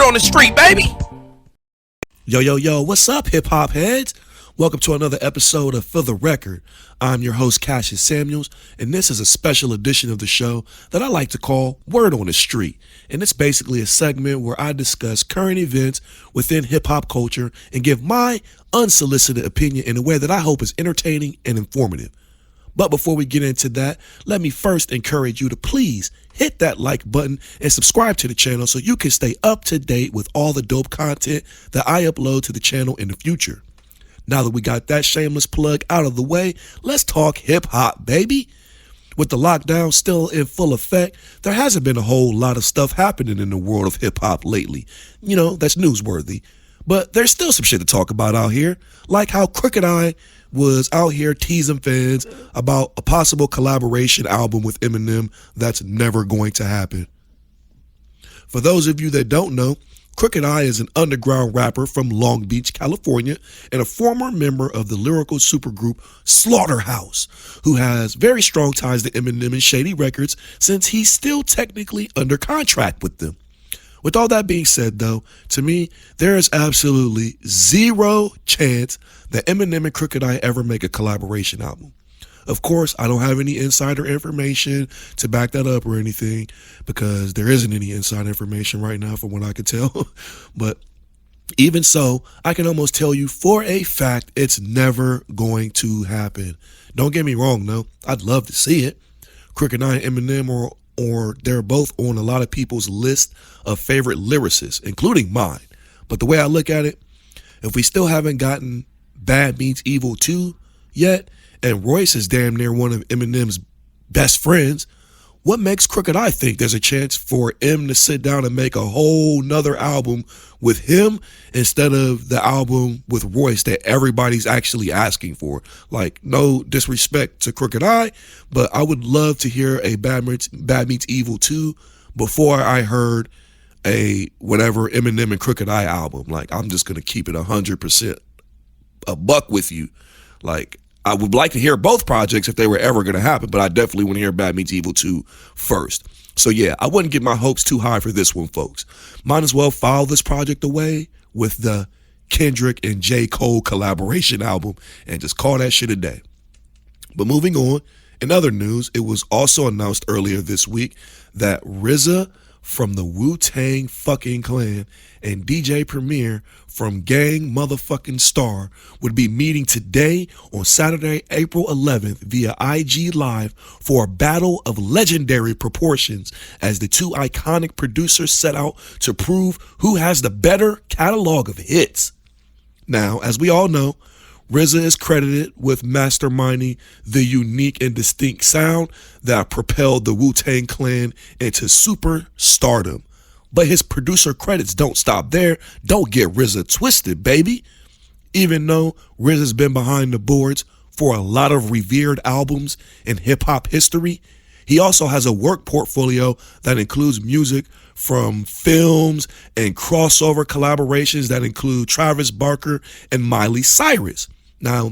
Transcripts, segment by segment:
on the street, baby. Yo, what's up, hip-hop heads? Welcome to another episode of For the Record. I'm your host, Cassius Samuels, and this is a special edition of the show that I like to call Word on the Street. And it's basically a segment where I discuss current events within hip-hop culture and give my unsolicited opinion in a way that I hope is entertaining and informative. But before we get into that, let me first encourage you to please hit that like button and subscribe to the channel so you can stay up to date with all the dope content that I upload to the channel in the future. Now that we got that shameless plug out of the way, let's talk hip hop, baby. With the lockdown still in full effect, there hasn't been a whole lot of stuff happening in the world of hip hop lately. You know, that's newsworthy. But there's still some shit to talk about out here, like how Crooked I was out here teasing fans about a possible collaboration album with Eminem that's never going to happen. For those of you that don't know, Crooked I is an underground rapper from Long Beach, California, and a former member of the lyrical supergroup Slaughterhouse, who has very strong ties to Eminem and Shady Records since he's still technically under contract with them. With all that being said, though, to me, there is absolutely zero chance that Eminem and Crooked I ever make a collaboration album. Of course, I don't have any insider information to back that up or anything, because there isn't any inside information right now from what I can tell. But even so, I can almost tell you for a fact it's never going to happen. Don't get me wrong, though. I'd love to see it. Crooked I and Eminem or they're both on a lot of people's list of favorite lyricists, including mine. But the way I look at it, if we still haven't gotten Bad Meets Evil 2 yet, and Royce is damn near one of Eminem's best friends, what makes Crooked I think there's a chance for M to sit down and make a whole nother album with him instead of the album with Royce that everybody's actually asking for? Like, no disrespect to Crooked I, but I would love to hear a Bad Meets Evil 2 before I heard a whatever Eminem and Crooked I album. Like, I'm just going to keep it 100% a buck with you. Like, I would like to hear both projects if they were ever going to happen, but I definitely want to hear Bad Meets Evil 2 first. So yeah, I wouldn't get my hopes too high for this one, folks. Might as well file this project away with the Kendrick and J. Cole collaboration album and just call that shit a day. But moving on, in other news, it was also announced earlier this week that RZA from the Wu-Tang fucking Clan and DJ Premier from Gang Motherfucking Star would be meeting today on Saturday, April 11th via IG Live for a battle of legendary proportions as the two iconic producers set out to prove who has the better catalog of hits. Now, as we all know, RZA is credited with masterminding the unique and distinct sound that propelled the Wu-Tang Clan into superstardom. But his producer credits don't stop there. Don't get RZA twisted, baby. Even though RZA's been behind the boards for a lot of revered albums in hip-hop history, he also has a work portfolio that includes music from films and crossover collaborations that include Travis Barker and Miley Cyrus. Now,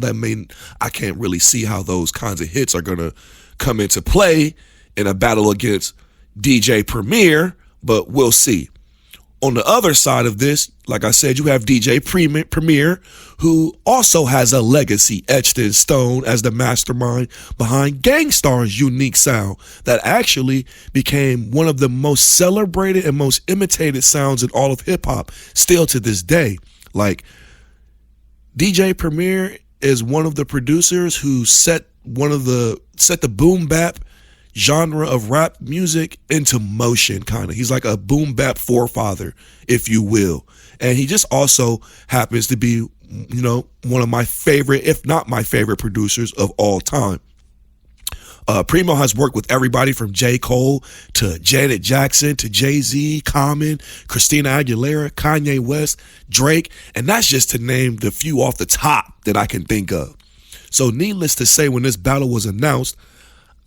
I can't really see how those kinds of hits are going to come into play in a battle against DJ Premier, but we'll see. On the other side of this, like I said, you have DJ Premier, who also has a legacy etched in stone as the mastermind behind Gang Starr's unique sound that actually became one of the most celebrated and most imitated sounds in all of hip-hop, still to this day. Like, DJ Premier is one of the producers who set the boom bap genre of rap music into motion, kind of. He's like a boom bap forefather, if you will. And he just also happens to be, you know, one of my favorite, if not my favorite producers of all time. Primo has worked with everybody from J. Cole to Janet Jackson to Jay-Z, Common, Christina Aguilera, Kanye West, Drake, and that's just to name the few off the top that I can think of. So needless to say, when this battle was announced,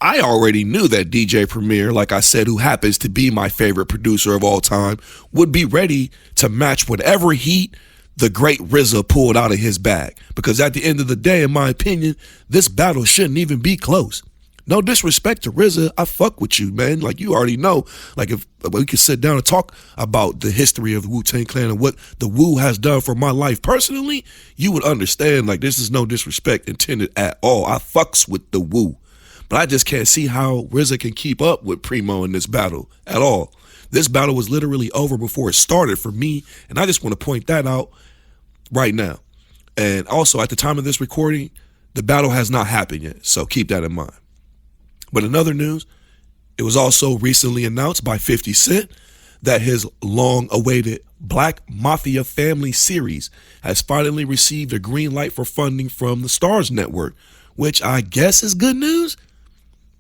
I already knew that DJ Premier, like I said, who happens to be my favorite producer of all time, would be ready to match whatever heat the great RZA pulled out of his bag. Because at the end of the day, in my opinion, this battle shouldn't even be close. No disrespect to RZA, I fuck with you, man. Like, you already know. Like, if we could sit down and talk about the history of the Wu-Tang Clan and what the Wu has done for my life personally, you would understand, like, this is no disrespect intended at all. I fucks with the Wu. But I just can't see how RZA can keep up with Primo in this battle at all. This battle was literally over before it started for me, and I just want to point that out right now. And also, at the time of this recording, the battle has not happened yet, so keep that in mind. But in other news, it was also recently announced by 50 Cent that his long-awaited Black Mafia Family series has finally received a green light for funding from the Stars Network, which I guess is good news.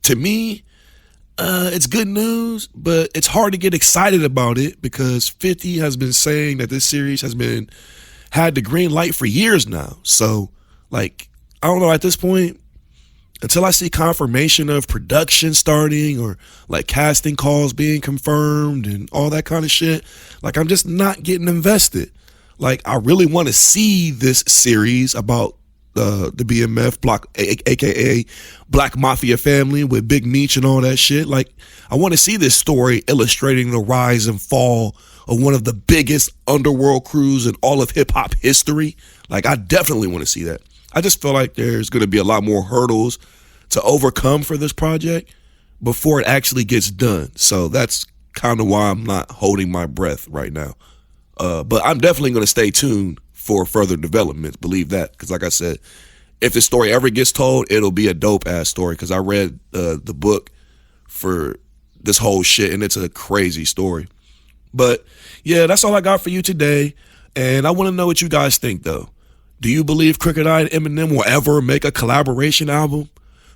To me, it's good news, but it's hard to get excited about it because 50 has been saying that this series has had the green light for years now. So, like, I don't know, at this point, until I see confirmation of production starting or like casting calls being confirmed and all that kind of shit, like, I'm just not getting invested. Like, I really want to see this series about the BMF block, aka Black Mafia Family with Big Meech and all that shit. Like, I want to see this story illustrating the rise and fall of one of the biggest underworld crews in all of hip hop history. Like, I definitely want to see that. I just feel like there's going to be a lot more hurdles to overcome for this project before it actually gets done. So that's kind of why I'm not holding my breath right now. But I'm definitely going to stay tuned for further developments. Believe that. Because like I said, if the story ever gets told, it'll be a dope ass story. Because I read the book for this whole shit and it's a crazy story. But yeah, that's all I got for you today. And I want to know what you guys think though. Do you believe Crooked I and Eminem will ever make a collaboration album?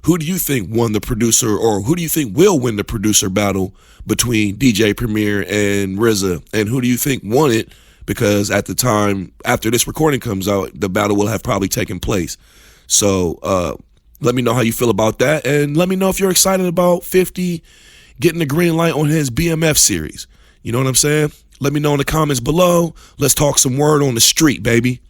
Who do you think won the producer, or who do you think will win the producer battle between DJ Premier and RZA? And who do you think won it? Because at the time, after this recording comes out, the battle will have probably taken place. So let me know how you feel about that. And let me know if you're excited about 50 getting the green light on his BMF series. You know what I'm saying? Let me know in the comments below. Let's talk some word on the street, baby.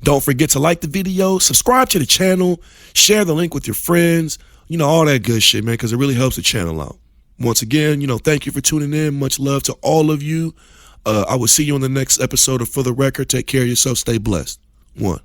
Don't forget to like the video, subscribe to the channel, share the link with your friends, you know, all that good shit, man, because it really helps the channel out. Once again, you know, thank you for tuning in. Much love to all of you. I will see you on the next episode of For the Record. Take care of yourself. Stay blessed. One.